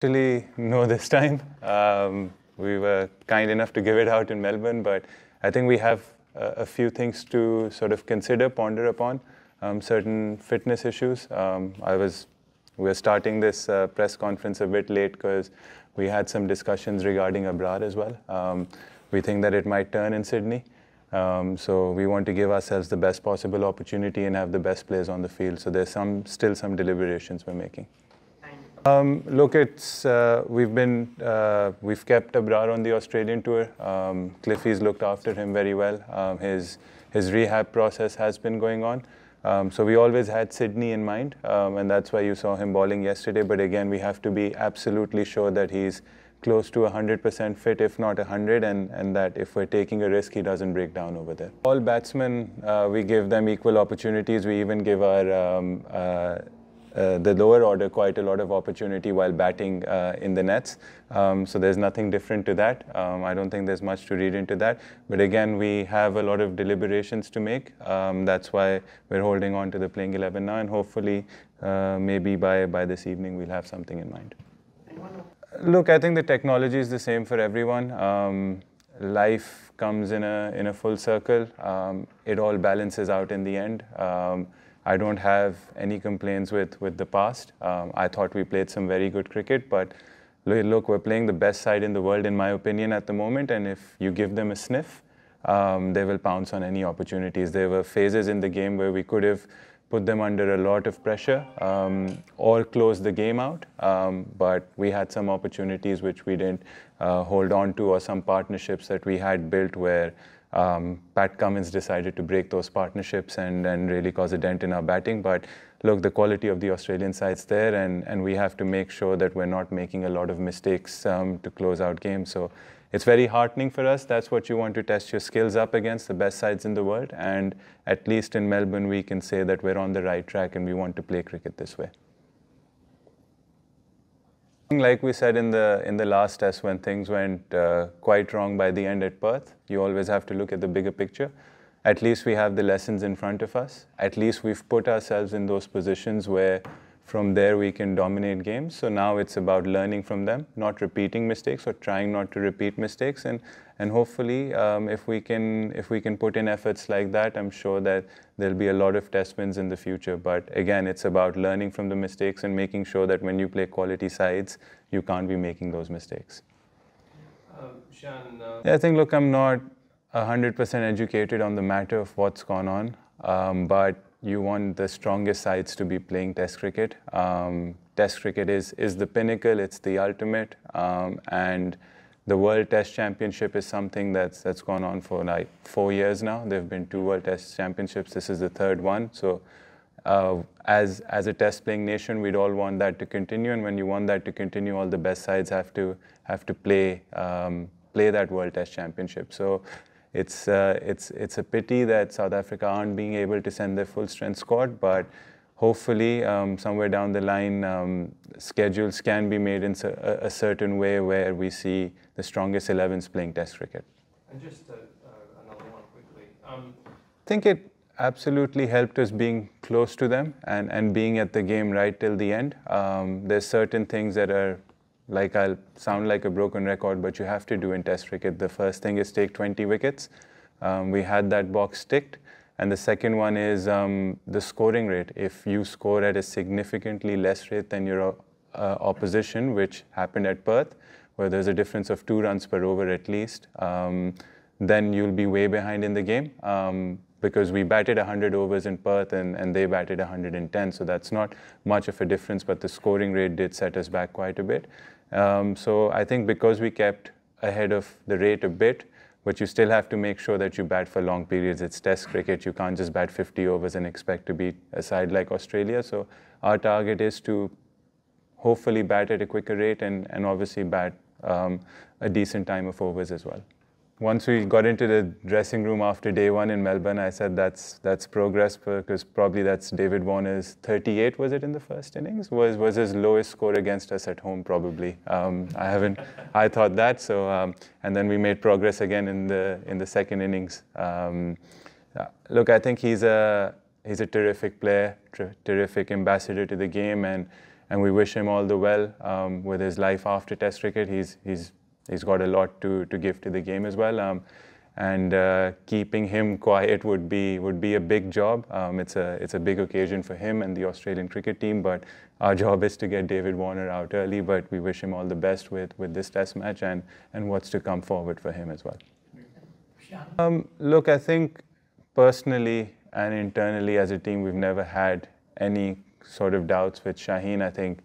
Actually, no, this time. We were kind enough to give it out in Melbourne, but I think we have a few things to sort of consider, ponder upon, certain fitness issues. We were starting this press conference a bit late because we had some discussions regarding abroad as well. We think that it might turn in Sydney. So we want to give ourselves the best possible opportunity and have the best players on the field. So there's still some deliberations we're making. Look, we've kept Abrar on the Australian tour. Cliffy's looked after him very well. His rehab process has been going on. So we always had Sydney in mind, and that's why you saw him bowling yesterday. But again, we have to be absolutely sure that he's close to 100% fit, if not 100, and that if we're taking a risk, he doesn't break down over there. All batsmen, we give them equal opportunities. We even give the lower order quite a lot of opportunity while batting in the nets. So there's nothing different to that. I don't think there's much to read into that. But again, we have a lot of deliberations to make. That's why we're holding on to the playing 11 now, and hopefully maybe by this evening we'll have something in mind. Look, I think the technology is the same for everyone. Life comes in a full circle. It all balances out in the end. I don't have any complaints with the past. I thought we played some very good cricket, but look, we're playing the best side in the world, in my opinion, at the moment, and if you give them a sniff, they will pounce on any opportunities. There were phases in the game where we could have put them under a lot of pressure or closed the game out, but we had some opportunities which we didn't hold on to, or some partnerships that we had built where Pat Cummins decided to break those partnerships and really cause a dent in our batting. But look, the quality of the Australian side's there, and we have to make sure that we're not making a lot of mistakes to close out games. So it's very heartening for us. That's what you want to test your skills up against, the best sides in the world. And at least in Melbourne, we can say that we're on the right track and we want to play cricket this way. Like we said in the last test, when things went quite wrong by the end at Perth, you always have to look at the bigger picture. At least we have the lessons in front of us. At least we've put ourselves in those positions where from there we can dominate games. So now it's about learning from them, not repeating mistakes or trying not to repeat mistakes. And hopefully, if we can put in efforts like that, I'm sure that there'll be a lot of test wins in the future. But again, it's about learning from the mistakes and making sure that when you play quality sides, you can't be making those mistakes. Shan, yeah, I think, look, I'm not 100% educated on the matter of what's gone on, but you want the strongest sides to be playing Test cricket. Test cricket is the pinnacle, it's the ultimate, and the World Test Championship is something that's gone on for like 4 years now. There have been 2 World Test Championships. This is the 3rd one. So as a Test playing nation, we'd all want that to continue. And when you want that to continue, all the best sides have to play that World Test Championship. So it's a pity that South Africa aren't being able to send their full strength squad, but hopefully somewhere down the line schedules can be made in a certain way where we see the strongest 11s playing Test cricket. And just another one quickly. I think it absolutely helped us being close to them and being at the game right till the end. There's certain things that are, like, I'll sound like a broken record, but you have to do in Test cricket. The first thing is take 20 wickets. We had that box ticked. And the second one is the scoring rate. If you score at a significantly less rate than your opposition, which happened at Perth, where there's a difference of 2 runs per over at least, then you'll be way behind in the game. Because we batted 100 overs in Perth and they batted 110. So that's not much of a difference, but the scoring rate did set us back quite a bit. So I think because we kept ahead of the rate a bit, but you still have to make sure that you bat for long periods. It's Test cricket. You can't just bat 50 overs and expect to beat a side like Australia. So our target is to hopefully bat at a quicker rate and obviously bat a decent time of overs as well. Once we got into the dressing room after day 1 in Melbourne, I said that's progress, because probably that's David Warner's 38, was it, in the first innings? Was his lowest score against us at home, probably. I thought that, so, and then we made progress again in the second innings. Look, I think he's a terrific player, terrific ambassador to the game, and and we wish him all the well with his life after Test cricket. He's got a lot to give to the game as well. And keeping him quiet would be a big job. It's a big occasion for him and the Australian cricket team, but our job is to get David Warner out early. But we wish him all the best with this Test match and what's to come forward for him as well. Look, I think personally and internally as a team, we've never had any sort of doubts with Shaheen. I think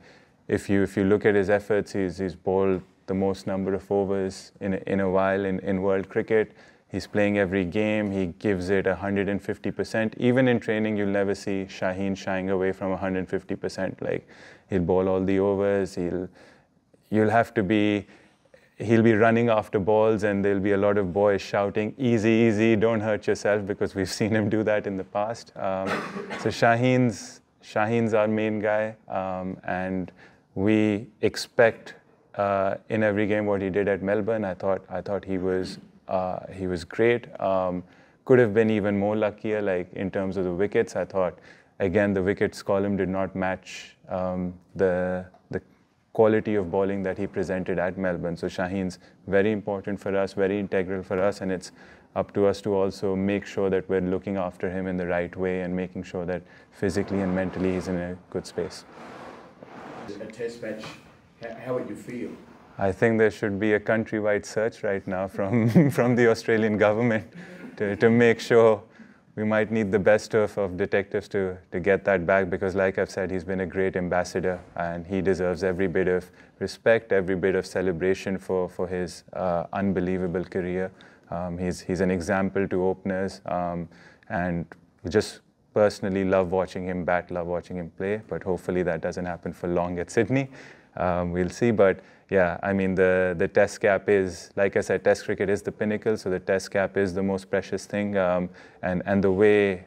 if you look at his efforts, he's bowled the most number of overs in a while in world cricket. He's playing every game. He gives it 150%. Even in training, you'll never see Shaheen shying away from 150%. Like, he'll bowl all the overs. He'll be running after balls, and there'll be a lot of boys shouting, "Easy, easy, don't hurt yourself," because we've seen him do that in the past. So Shaheen's our main guy, and we expect in every game what he did at Melbourne. I thought he was great. Could have been even more luckier, like in terms of the wickets. I thought, again, the wickets column did not match the quality of bowling that he presented at Melbourne. So Shaheen's very important for us, very integral for us, and it's up to us to also make sure that we're looking after him in the right way and making sure that physically and mentally he's in a good space. A Test match, how would you feel? I think there should be a countrywide search right now from the Australian government to make sure. We might need the best of detectives to get that back, because like I've said, he's been a great ambassador and he deserves every bit of respect, every bit of celebration for his unbelievable career. He's an example to openers, and we just personally love watching him bat, love watching him play, but hopefully that doesn't happen for long at Sydney. We'll see, but yeah, I mean, the Test cap is, like I said, Test cricket is the pinnacle, so the Test cap is the most precious thing, and the way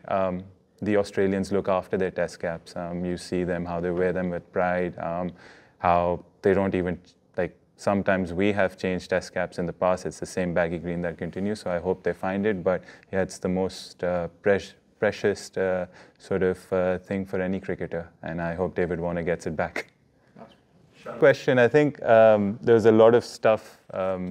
the Australians look after their Test caps, you see them, how they wear them with pride, how they don't even, like, sometimes we have changed Test caps in the past, it's the same baggy green that continues, so I hope they find it, but yeah, it's the most precious sort of thing for any cricketer, and I hope David Warner gets it back. Question. I think there's a lot of stuff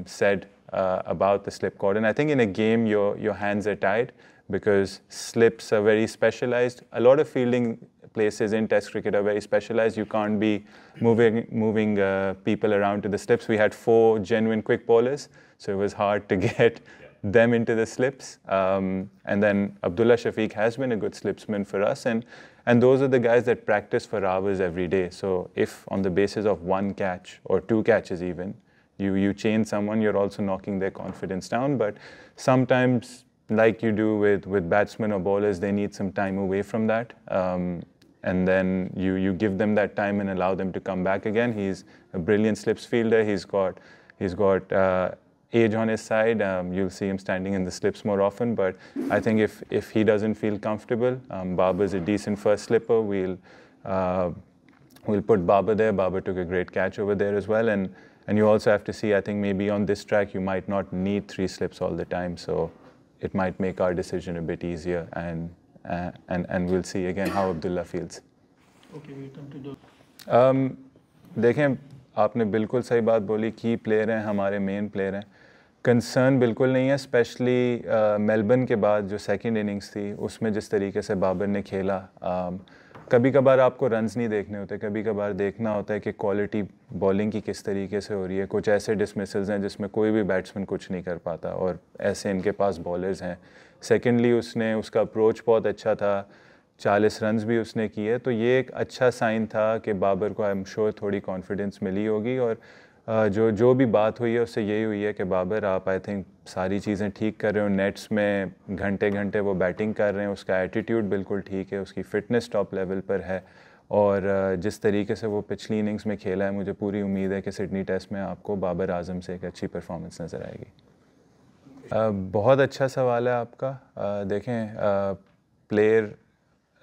said about the slip cord, and I think in a game your hands are tied because slips are very specialized. A lot of fielding places in Test cricket are very specialized. You can't be moving people around to the slips. We had 4 genuine quick bowlers, so it was hard to get them into the slips. And then Abdullah Shafiq has been a good slipsman for us, and those are the guys that practice for hours every day. So if on the basis of 1 catch or 2 catches even, you change someone, you're also knocking their confidence down. But sometimes, like you do with batsmen or bowlers, they need some time away from that. And then you give them that time and allow them to come back again. He's a brilliant slips fielder. He's got age on his side. You'll see him standing in the slips more often, but I think if he doesn't feel comfortable, Babar's a decent first slipper. We'll put Babar there. Babar took a great catch over there as well, and you also have to see, I think maybe on this track you might not need 3 slips all the time, so it might make our decision a bit easier, and we'll see again how Abdullah feels. Okay, we'll come to those. देखें, आपने बिल्कुल सही बात बोली, की player हैं, हमारे main player हैं. कंसर्न बिल्कुल नहीं है, स्पेशली मेलबर्न के बाद जो सेकंड इनिंग्स थी उसमें जिस तरीके से बाबर ने खेला. कभी कभार आपको रन्स नहीं देखने होते, कभी कभार देखना होता है कि क्वालिटी बॉलिंग की किस तरीके से हो रही है. कुछ ऐसे डिसमिसल्स हैं जिसमें कोई भी बैट्समैन कुछ नहीं कर पाता, और ऐसे इनके पास बॉलर्स हैं. सेकेंडली उसका अप्रोच बहुत अच्छा था, 40 रन्स भी उसने किए, तो ये एक अच्छा साइन था कि बाबर को आई एम श्योर थोड़ी कॉन्फिडेंस मिली होगी. और जो भी बात हुई है उससे यही हुई है कि बाबर, आप आई थिंक सारी चीज़ें ठीक कर रहे हो, नेट्स में घंटे घंटे वो बैटिंग कर रहे हैं, उसका एटीट्यूड बिल्कुल ठीक है, उसकी फ़िटनेस टॉप लेवल पर है, और जिस तरीके से वो पिछली इनिंग्स में खेला है, मुझे पूरी उम्मीद है कि सिडनी टेस्ट में आपको बाबर आजम से एक अच्छी परफॉर्मेंस नज़र आएगी. बहुत अच्छा सवाल है आपका. देखें, प्लेयर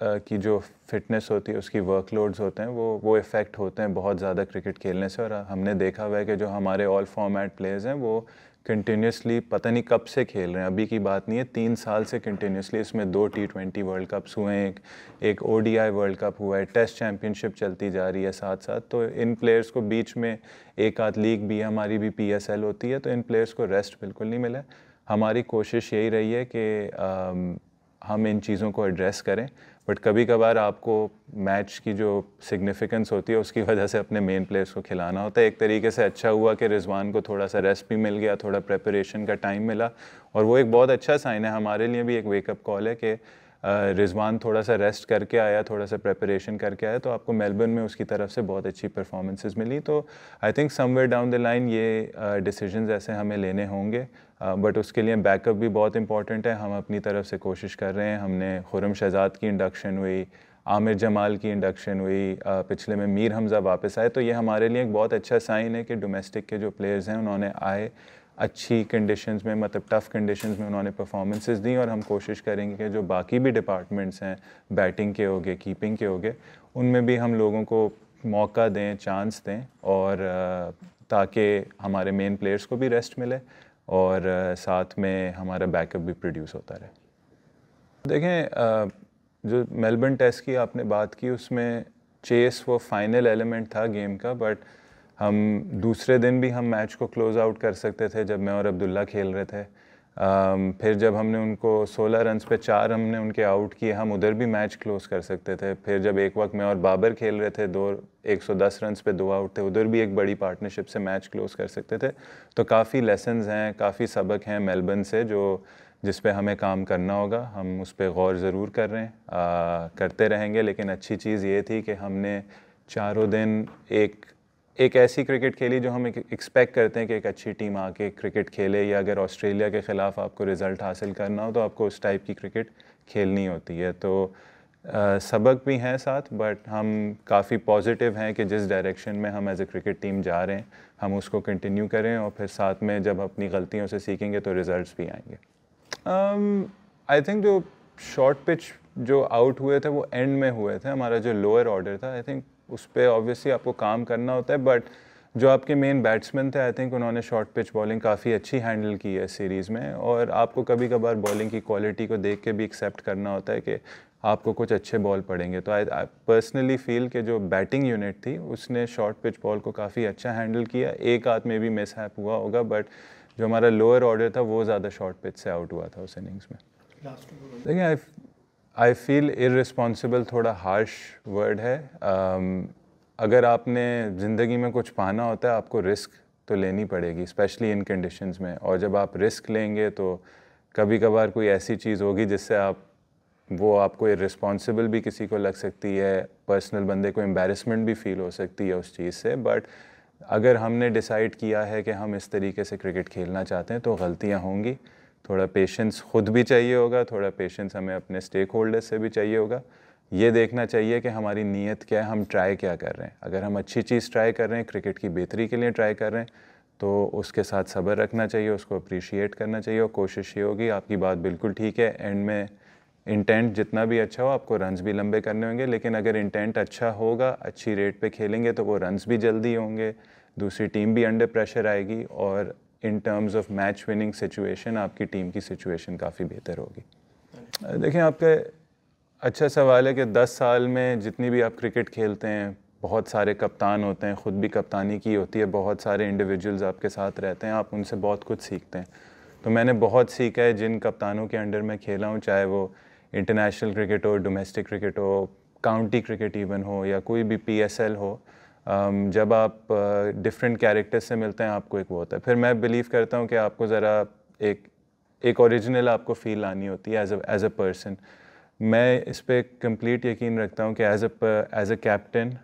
की जो फिटनेस होती है, उसकी वर्कलोड्स होते हैं, वो इफ़ेक्ट होते हैं बहुत ज़्यादा क्रिकेट खेलने से। और हमने देखा हुआ है कि जो हमारे ऑल फॉर्मेट प्लेयर्स हैं वो कंटिन्यूसली पता नहीं कब से खेल रहे हैं, अभी की बात नहीं है, 3 साल से कंटिन्यूसली। इसमें 2 T20 वर्ल्ड कप्स हुए हैं, एक ODI वर्ल्ड कप हुआ है, टेस्ट चैम्पियनशिप चलती जा रही है साथ साथ। तो इन प्लेयर्स को बीच में एक आध लीग भी, हमारी भी PSL होती है, तो इन प्लेयर्स को रेस्ट बिल्कुल नहीं मिला। हमारी कोशिश यही रही है कि हम इन चीज़ों को एड्रेस करें, बट कभी कभार आपको मैच की जो सिग्निफिकेंस होती है उसकी वजह से अपने मेन प्लेयर्स को खिलाना होता है। एक तरीके से अच्छा हुआ कि रिजवान को थोड़ा सा रेस्ट भी मिल गया, थोड़ा प्रेपरेशन का टाइम मिला, और वो एक बहुत अच्छा साइन है हमारे लिए भी, एक वेकअप कॉल है कि रिजवान थोड़ा सा रेस्ट करके आया, थोड़ा सा प्रेपरेशन करके आया, तो आपको मेलबर्न में उसकी तरफ से बहुत अच्छी परफॉर्मेंसेस मिली। तो I think somewhere down the line ये डिसीजंस ऐसे हमें लेने होंगे, बट उसके लिए बैकअप भी बहुत इंपॉर्टेंट है। हम अपनी तरफ से कोशिश कर रहे हैं। हमने खुर्रम शहजाद की इंडक्शन हुई, आमिर जमाल की इंडक्शन हुई, पिछले में मीर हमज़ा वापस आए, तो ये हमारे लिए एक बहुत अच्छा साइन है कि डोमेस्टिक के जो प्लेयर्स हैं उन्होंने आए अच्छी कंडीशंस में, मतलब टफ़ कंडीशंस में उन्होंने परफॉर्मेंसेस दी। और हम कोशिश करेंगे कि जो बाकी भी डिपार्टमेंट्स हैं, बैटिंग के होगे, कीपिंग के होगे, उनमें भी हम लोगों को मौका दें, चांस दें, और ताकि हमारे मेन प्लेयर्स को भी रेस्ट मिले और साथ में हमारा बैकअप भी प्रोड्यूस होता रहे। देखें, जो मेलबर्न टेस्ट की आपने बात की, उसमें चेस वो फाइनल एलिमेंट था गेम का, बट हम दूसरे दिन भी हम मैच को क्लोज़ आउट कर सकते थे जब मैं और अब्दुल्ला खेल रहे थे। फिर जब हमने उनको 16 रन्स पे 4 हमने उनके आउट किए, हम उधर भी मैच क्लोज़ कर सकते थे। फिर जब एक वक्त मैं और बाबर खेल रहे थे, 110 रन्स पे 2 आउट थे, उधर भी एक बड़ी पार्टनरशिप से मैच क्लोज़ कर सकते थे। तो काफ़ी लेसन्स हैं, काफ़ी सबक हैं मेलबर्न से जिस पे हमें काम करना होगा। हम उस पर गौर ज़रूर कर रहे हैं, करते रहेंगे। लेकिन अच्छी चीज़ ये थी कि हमने चारों दिन एक ऐसी क्रिकेट खेली जो हम एक्सपेक्ट करते हैं कि एक अच्छी टीम आके क्रिकेट खेले, या अगर ऑस्ट्रेलिया के ख़िलाफ़ आपको रिज़ल्ट हासिल करना हो तो आपको उस टाइप की क्रिकेट खेलनी होती है। तो सबक भी हैं साथ, बट हम काफ़ी पॉजिटिव हैं कि जिस डायरेक्शन में हम एज ए क्रिकेट टीम जा रहे हैं हम उसको कंटिन्यू करें, और फिर साथ में जब अपनी गलतियों से सीखेंगे तो रिज़ल्ट्स भी आएंगे। आई थिंक जो शॉर्ट पिच जो आउट हुए थे वो एंड में हुए थे, हमारा जो लोअर ऑर्डर था, आई थिंक उस पर ऑब्वियसली आपको काम करना होता है, बट जो आपके मेन बैट्समैन थे आई थिंक उन्होंने शॉर्ट पिच बॉलिंग काफ़ी अच्छी हैंडल की है सीरीज़ में। और आपको कभी कभार बॉलिंग की क्वालिटी को देख के भी एक्सेप्ट करना होता है कि आपको कुछ अच्छे बॉल पड़ेंगे। तो आई पर्सनली फील कि जो बैटिंग यूनिट थी उसने शॉर्ट पिच बॉल को काफ़ी अच्छा हैंडल किया। एक आध में भी मिस हैप हुआ होगा, बट जो हमारा लोअर ऑर्डर था वो ज़्यादा शॉर्ट पिच से आउट हुआ था उस इनिंग्स में। देखिए, आई फील इररिस्पॉन्सिबल थोड़ा हार्श वर्ड है। अगर आपने ज़िंदगी में कुछ पाना होता है आपको रिस्क तो लेनी पड़ेगी, स्पेशली इन कंडीशंस में। और जब आप रिस्क लेंगे तो कभी कभार कोई ऐसी चीज़ होगी जिससे आपको इररिस्पॉन्सिबल भी किसी को लग सकती है, पर्सनल बंदे को एम्बैरेसमेंट भी फील हो सकती है उस चीज़ से। बट अगर हमने डिसाइड किया है कि हम इस तरीके से क्रिकेट खेलना चाहते हैं तो गलतियाँ होंगी। थोड़ा पेशेंस खुद भी चाहिए होगा, थोड़ा पेशेंस हमें अपने स्टेक होल्डर्स से भी चाहिए होगा। ये देखना चाहिए कि हमारी नीयत क्या है, हम ट्राई क्या कर रहे हैं। अगर हम अच्छी चीज़ ट्राई कर रहे हैं, क्रिकेट की बेहतरी के लिए ट्राई कर रहे हैं, तो उसके साथ सब्र रखना चाहिए, उसको अप्रिशिएट करना चाहिए। और कोशिश ये होगी, आपकी बात बिल्कुल ठीक है, एंड में इंटेंट जितना भी अच्छा हो आपको रन्स भी लंबे करने होंगे। लेकिन अगर इंटेंट अच्छा होगा, अच्छी रेट पे खेलेंगे तो वो रन्स भी जल्दी होंगे, दूसरी टीम भी अंडर प्रेशर आएगी, और in terms of match winning situation आपकी टीम की सिचुएशन काफ़ी बेहतर होगी। देखें, आपका अच्छा सवाल है कि 10 साल में जितनी भी आप क्रिकेट खेलते हैं, बहुत सारे कप्तान होते हैं, ख़ुद भी कप्तानी की होती है, बहुत सारे इंडिविजुअल्स आपके साथ रहते हैं, आप उनसे बहुत कुछ सीखते हैं। तो मैंने बहुत सीखा है जिन कप्तानों के अंडर में खेला हूँ, चाहे वो इंटरनेशनल क्रिकेट हो, डोमेस्टिक क्रिकेट हो, काउंटी क्रिकेट इवन हो, या कोई भी PSL हो। जब आप डिफरेंट कैरेक्टर्स से मिलते हैं आपको एक वो होता है। फिर मैं बिलीव करता हूँ कि आपको ज़रा एक ओरिजिनल आपको फील आनी होती है एज अ पर्सन। मैं इस पर कंप्लीट यकीन रखता हूँ कि एज अ कैप्टन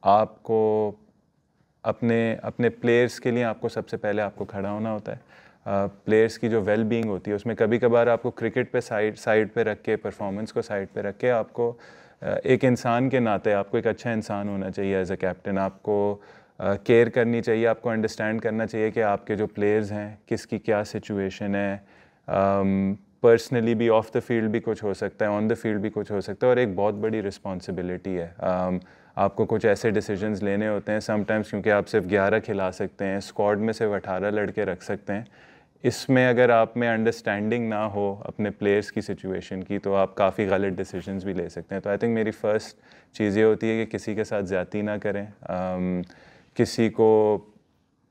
आपको अपने प्लेयर्स के लिए आपको सबसे पहले आपको खड़ा होना होता है। प्लेयर्स की जो वेल बीइंग होती है उसमें कभी कभार आपको क्रिकेट पे साइड पे रख के, परफॉर्मेंस को साइड पे रख के, आपको एक इंसान के नाते आपको एक अच्छा इंसान होना चाहिए एज अ कैप्टन। आपको केयर करनी चाहिए, आपको अंडरस्टैंड करना चाहिए कि आपके जो प्लेयर्स हैं किसकी क्या सिचुएशन है। पर्सनली भी, ऑफ द फील्ड भी कुछ हो सकता है, ऑन द फील्ड भी कुछ हो सकता है, और एक बहुत बड़ी रिस्पॉन्सिबिलिटी है। आपको कुछ ऐसे डिसीजंस लेने होते हैं समटाइम्स, क्योंकि आप सिर्फ 11 खिला सकते हैं, स्क्वाड में सिर्फ 18 लड़के रख सकते हैं। इसमें अगर आप में अंडरस्टैंडिंग ना हो अपने प्लेयर्स की सिचुएशन की, तो आप काफ़ी गलत डिसीजंस भी ले सकते हैं। तो आई थिंक मेरी फ़र्स्ट चीज़ ये होती है कि किसी के साथ ज़्यादती ना करें, किसी को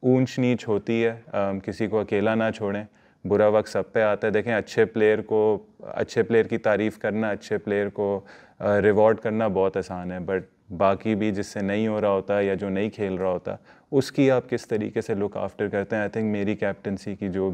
ऊंच नीच होती है, किसी को अकेला ना छोड़ें, बुरा वक्त सब पे आता है। देखें, अच्छे प्लेयर की तारीफ़ करना, अच्छे प्लेयर को रिवॉर्ड करना बहुत आसान है, बट बाकी भी जिससे नहीं हो रहा होता या जो नहीं खेल रहा होता, उसकी आप किस तरीके से लुक आफ्टर करते हैं। आई थिंक मेरी कैप्टनसी की जो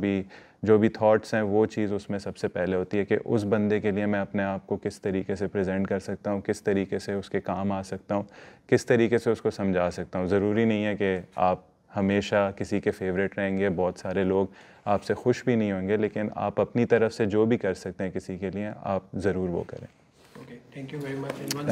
भी थॉट्स हैं, वो चीज़ उसमें सबसे पहले होती है कि उस बंदे के लिए मैं अपने आप को किस तरीके से प्रेजेंट कर सकता हूँ, किस तरीके से उसके काम आ सकता हूँ, किस तरीके से उसको समझा सकता हूँ। ज़रूरी नहीं है कि आप हमेशा किसी के फेवरेट रहेंगे, बहुत सारे लोग आपसे खुश भी नहीं होंगे, लेकिन आप अपनी तरफ से जो भी कर सकते हैं किसी के लिए, आप ज़रूर वो करें। Okay, thank you very much. And once